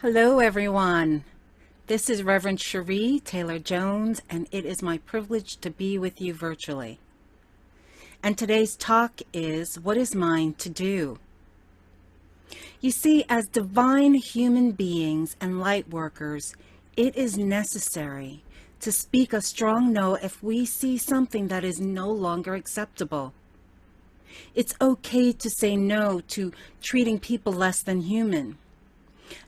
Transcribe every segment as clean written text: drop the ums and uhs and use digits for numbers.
Hello, everyone. This is Reverend Sheree Taylor-Jones, and it is my privilege to be with you virtually. And today's talk is, what is mine to do? You see, as divine human beings and light workers, it is necessary to speak a strong no if we see something that is no longer acceptable. It's okay to say no to treating people less than human.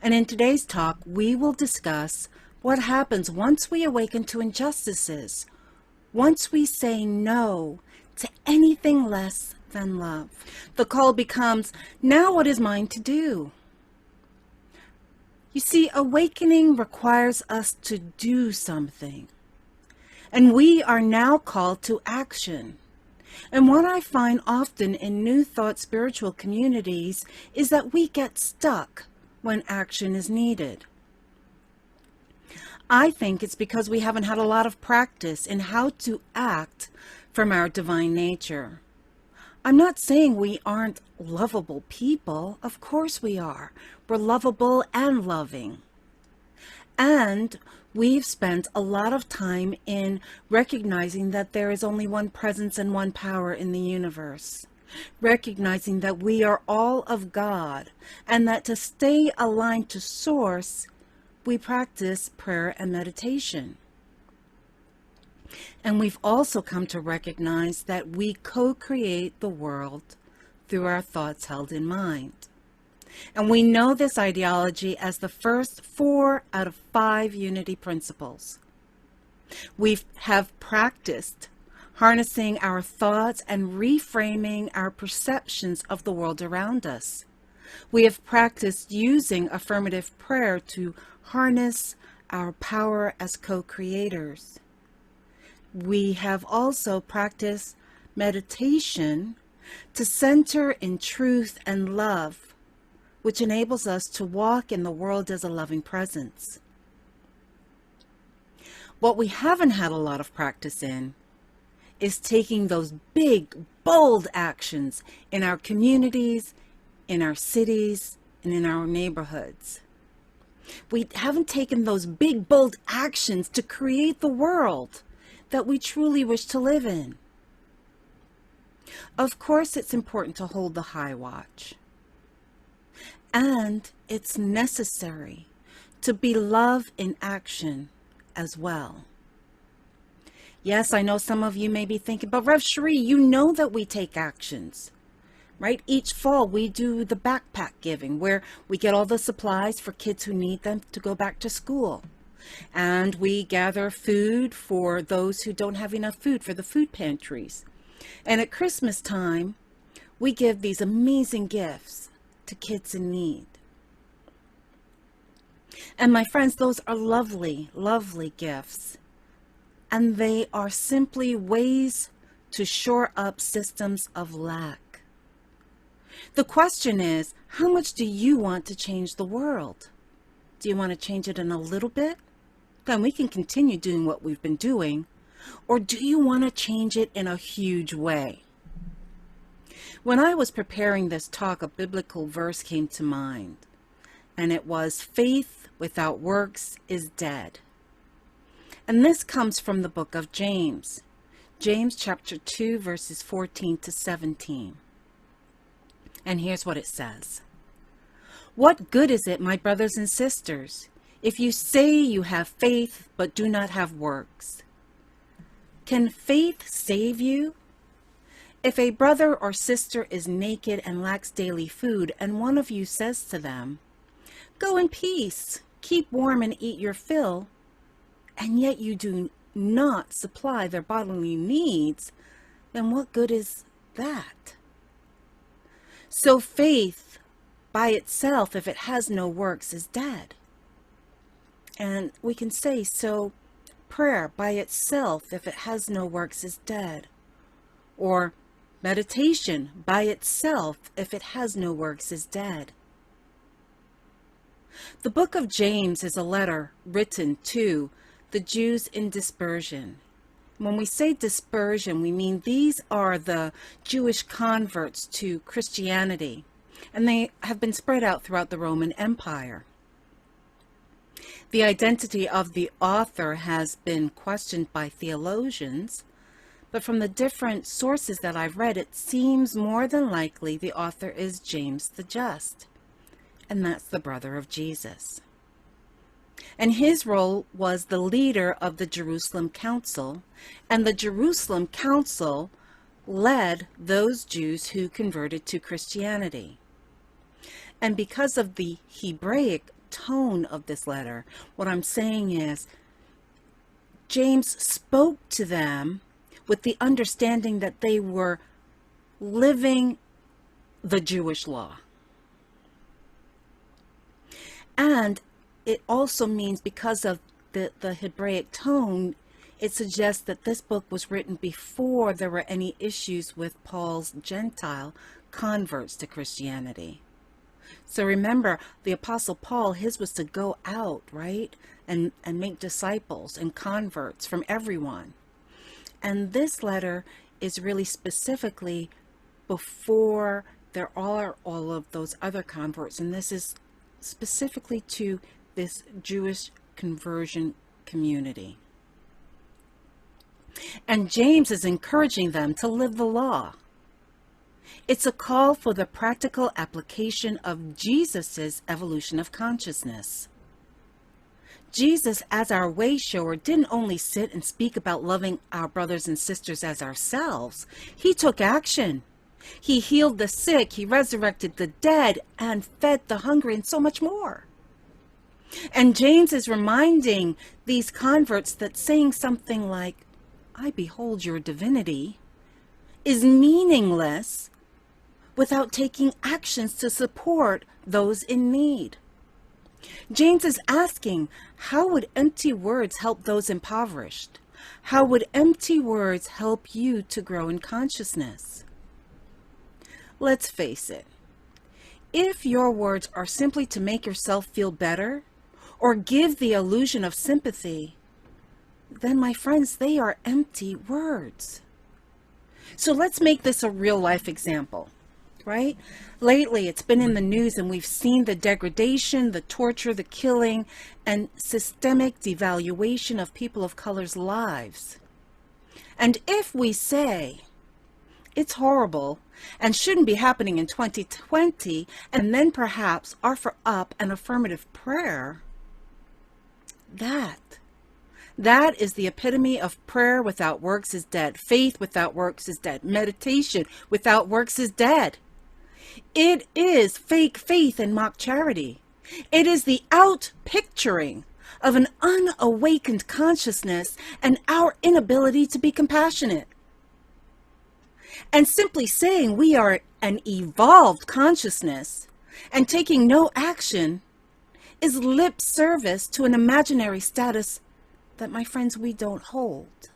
And in today's talk, we will discuss what happens once we awaken to injustices, once we say no to anything less than love. The call becomes, now what is mine to do? You see, awakening requires us to do something, and we are now called to action. And what I find often in New Thought spiritual communities is that we get stuck when action is needed. I think it's because we haven't had a lot of practice in how to act from our divine nature. I'm not saying we aren't lovable people. Of course we are. We're lovable and loving. And we've spent a lot of time in recognizing that there is only one presence and one power in the universe. Recognizing that we are all of God, and that to stay aligned to Source, we practice prayer and meditation. And we've also come to recognize that we co-create the world through our thoughts held in mind. And we know this ideology as the first 4 out of 5 unity principles. We have practiced harnessing our thoughts and reframing our perceptions of the world around us. We have practiced using affirmative prayer to harness our power as co-creators. We have also practiced meditation to center in truth and love, which enables us to walk in the world as a loving presence. What we haven't had a lot of practice in is taking those big, bold actions in our communities, in our cities, and in our neighborhoods. We haven't taken those big, bold actions to create the world that we truly wish to live in. Of course, it's important to hold the high watch. And it's necessary to be love in action as well. Yes, I know some of you may be thinking, but Rev Sheree, you know that we take actions, right? Each fall we do the backpack giving, where we get all the supplies for kids who need them to go back to school. And we gather food for those who don't have enough food for the food pantries. And at Christmas time, we give these amazing gifts to kids in need. And my friends, those are lovely, lovely gifts. And they are simply ways to shore up systems of lack. The question is, how much do you want to change the world? Do you want to change it in a little bit? Then we can continue doing what we've been doing. Or do you want to change it in a huge way? When I was preparing this talk, a biblical verse came to mind. And it was, faith without works is dead. And this comes from the book of James. James chapter 2, verses 14 to 17. And here's what it says. What good is it, my brothers and sisters, if you say you have faith but do not have works? Can faith save you? If a brother or sister is naked and lacks daily food, and one of you says to them, go in peace, keep warm and eat your fill, and yet you do not supply their bodily needs, then what good is that? So faith by itself, if it has no works, is dead. And we can say, so prayer by itself, if it has no works, is dead. Or meditation by itself, if it has no works, is dead. The book of James is a letter written to the Jews in dispersion. When we say dispersion, we mean these are the Jewish converts to Christianity, and they have been spread out throughout the Roman Empire. The identity of the author has been questioned by theologians, but from the different sources that I've read, it seems more than likely the author is James the Just, and that's the brother of Jesus. And his role was the leader of the Jerusalem Council, and the Jerusalem Council led those Jews who converted to Christianity. And because of the Hebraic tone of this letter, what I'm saying is James spoke to them with the understanding that they were living the Jewish law. And it also means, because of the Hebraic tone, it suggests that this book was written before there were any issues with Paul's Gentile converts to Christianity. So remember, the Apostle Paul, his was to go out, right, and make disciples and converts from everyone. And this letter is really specifically before there are all of those other converts. And this is specifically to this Jewish conversion community. And James is encouraging them to live the law. It's a call for the practical application of Jesus's evolution of consciousness. Jesus, as our way shower, didn't only sit and speak about loving our brothers and sisters as ourselves. He took action. He healed the sick, he resurrected the dead, and fed the hungry, and so much more. And James is reminding these converts that saying something like, "I behold your divinity," is meaningless without taking actions to support those in need. James is asking, how would empty words help those impoverished? How would empty words help you to grow in consciousness? Let's face it. If your words are simply to make yourself feel better or give the illusion of sympathy, then, my friends, they are empty words. So let's make this a real life example, right? Lately, it's been in the news and we've seen the degradation, the torture, the killing, and systemic devaluation of people of color's lives. And if we say it's horrible and shouldn't be happening in 2020, and then perhaps offer up an affirmative prayer, that is the epitome of prayer without works is dead. Faith without works is dead. Meditation without works is dead. It is fake faith and mock charity. It is the out-picturing of an unawakened consciousness and our inability to be compassionate. And simply saying we are an evolved consciousness and taking no action is lip service to an imaginary status that, my friends, we don't hold.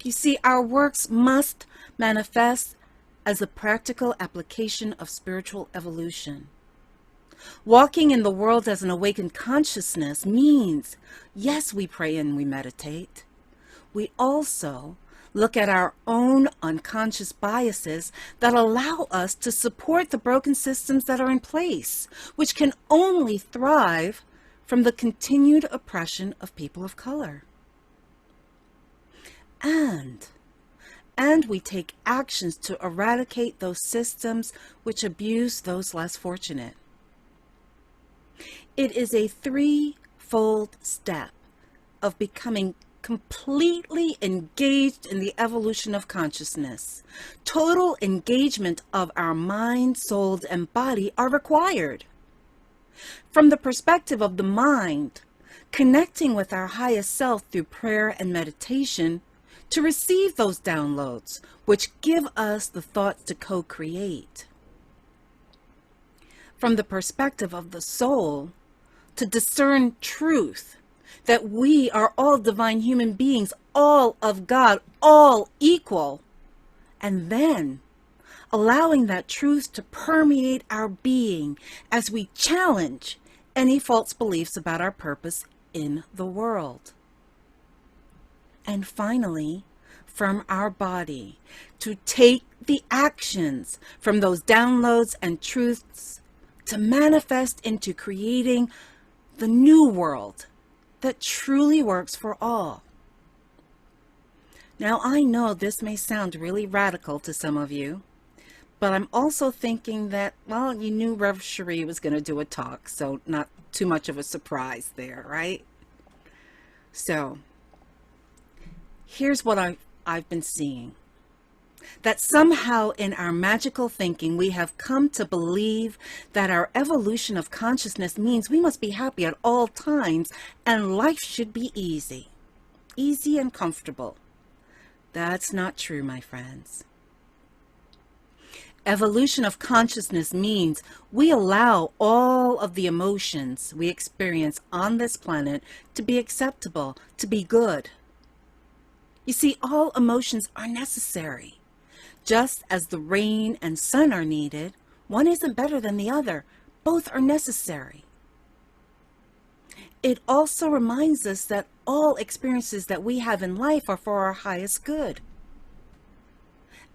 You see, our works must manifest as a practical application of spiritual evolution. Walking in the world as an awakened consciousness means, yes, we pray and we meditate. We also look at our own unconscious biases that allow us to support the broken systems that are in place, which can only thrive from the continued oppression of people of color. And we take actions to eradicate those systems which abuse those less fortunate. It is a threefold step of becoming completely engaged in the evolution of consciousness. Total engagement of our mind, soul, and body are required. From the perspective of the mind, connecting with our highest self through prayer and meditation to receive those downloads, which give us the thoughts to co-create. From the perspective of the soul, to discern truth, that we are all divine human beings, all of God, all equal, and then allowing that truth to permeate our being as we challenge any false beliefs about our purpose in the world. And finally, from our body, to take the actions from those downloads and truths to manifest into creating the new world that truly works for all. Now, I know this may sound really radical to some of you, but I'm also thinking that, well, you knew Rev Sheree was going to do a talk, so not too much of a surprise there, right? So, here's what I've been seeing. That somehow in our magical thinking, we have come to believe that our evolution of consciousness means we must be happy at all times and life should be easy and comfortable. That's not true, my friends. Evolution of consciousness means we allow all of the emotions we experience on this planet to be acceptable, to be good. You see, all emotions are necessary. Just as the rain and sun are needed, one isn't better than the other. Both are necessary. It also reminds us that all experiences that we have in life are for our highest good.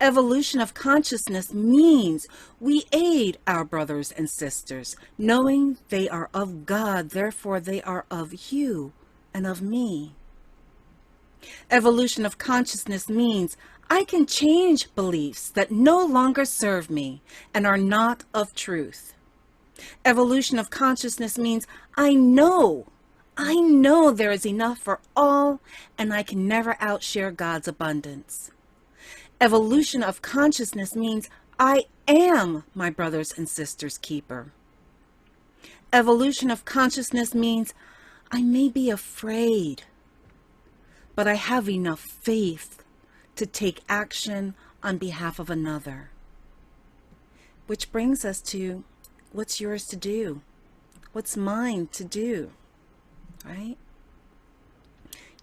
Evolution of consciousness means we aid our brothers and sisters, knowing they are of God, therefore they are of you and of me. Evolution of consciousness means I can change beliefs that no longer serve me and are not of truth. Evolution of consciousness means I know there is enough for all and I can never outshare God's abundance. Evolution of consciousness means I am my brothers and sisters' keeper. Evolution of consciousness means I may be afraid, but I have enough faith to take action on behalf of another. Which brings us to what's yours to do? What's mine to do? Right?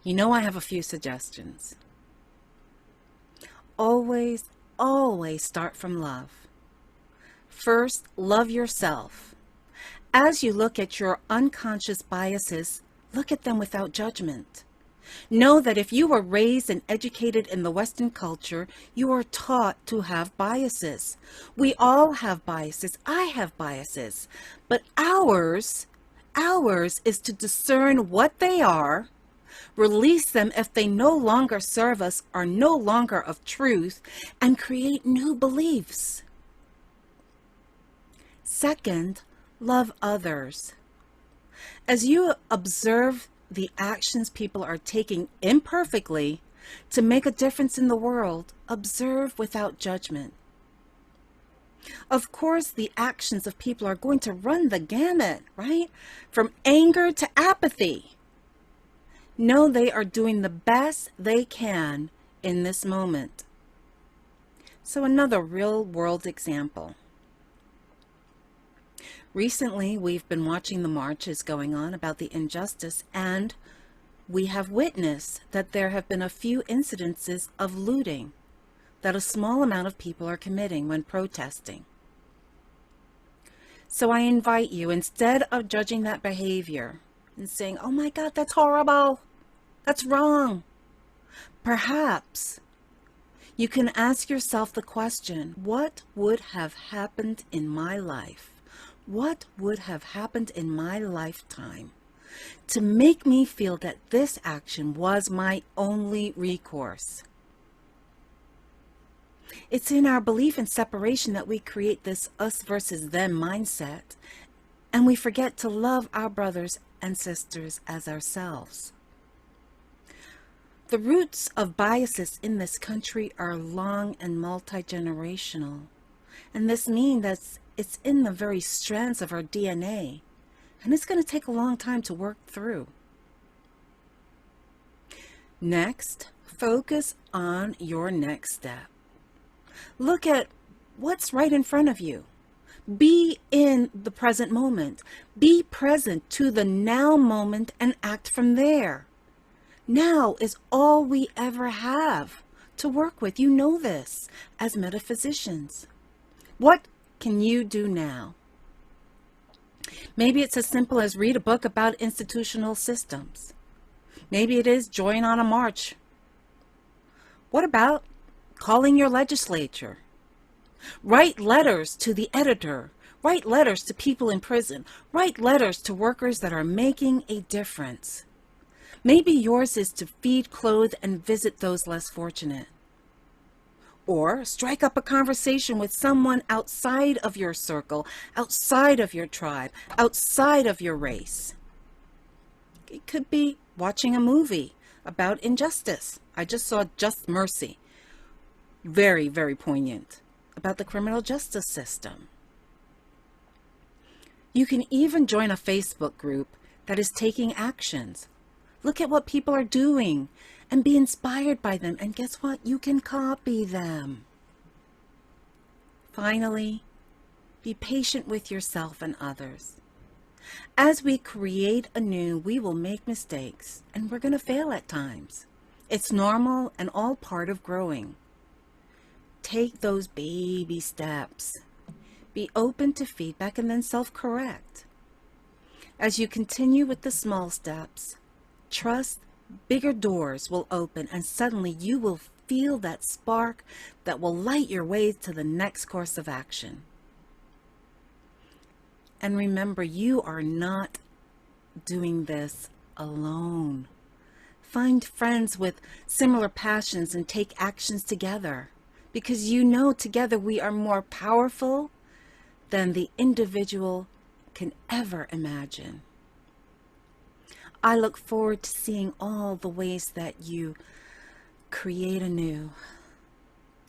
You know, I have a few suggestions. Always start from love. First, love yourself. As you look at your unconscious biases, look at them without judgment. Know that if you were raised and educated in the Western culture, you are taught to have biases. We all have biases. I have biases. But ours is to discern what they are, release them if they no longer serve us, are no longer of truth, and create new beliefs. Second, love others. As you observe the actions people are taking imperfectly to make a difference in the world, observe without judgment. Of course, the actions of people are going to run the gamut, right? From anger to apathy. Know they are doing the best they can in this moment. So another real world example. Recently, we've been watching the marches going on about the injustice, and we have witnessed that there have been a few incidences of looting that a small amount of people are committing when protesting. So I invite you, instead of judging that behavior and saying, oh my God, that's horrible, that's wrong, perhaps you can ask yourself the question, what would have happened in my life? What would have happened in my lifetime to make me feel that this action was my only recourse? It's in our belief in separation that we create this us versus them mindset, and we forget to love our brothers and sisters as ourselves. The roots of biases in this country are long and multi-generational, and this means that it's in the very strands of our DNA, and it's going to take a long time to work through. Next, focus on your next step. Look at what's right in front of you. Be in the present moment. Be present to the now moment and act from there. Now is all we ever have to work with. You know this as metaphysicians. What can you do now? Maybe it's as simple as read a book about institutional systems. Maybe it is join on a march. What about calling your legislature? Write letters to the editor. Write letters to people in prison. Write letters to workers that are making a difference. Maybe yours is to feed, clothe, and visit those less fortunate. Or strike up a conversation with someone outside of your circle, outside of your tribe, outside of your race. It could be watching a movie about injustice. I just saw Just Mercy. Very, very poignant. About the criminal justice system. You can even join a Facebook group that is taking actions. Look at what people are doing and be inspired by them. And guess what? You can copy them. Finally, be patient with yourself and others. As we create anew, we will make mistakes and we're going to fail at times. It's normal and all part of growing. Take those baby steps. Be open to feedback and then self-correct. As you continue with the small steps, trust bigger doors will open and suddenly you will feel that spark that will light your way to the next course of action. And remember, you are not doing this alone. Find friends with similar passions and take actions together, because you know together we are more powerful than the individual can ever imagine. I look forward to seeing all the ways that you create anew,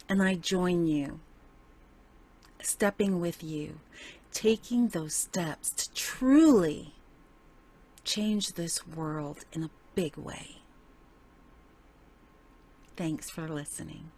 and I join you, stepping with you, taking those steps to truly change this world in a big way. Thanks for listening.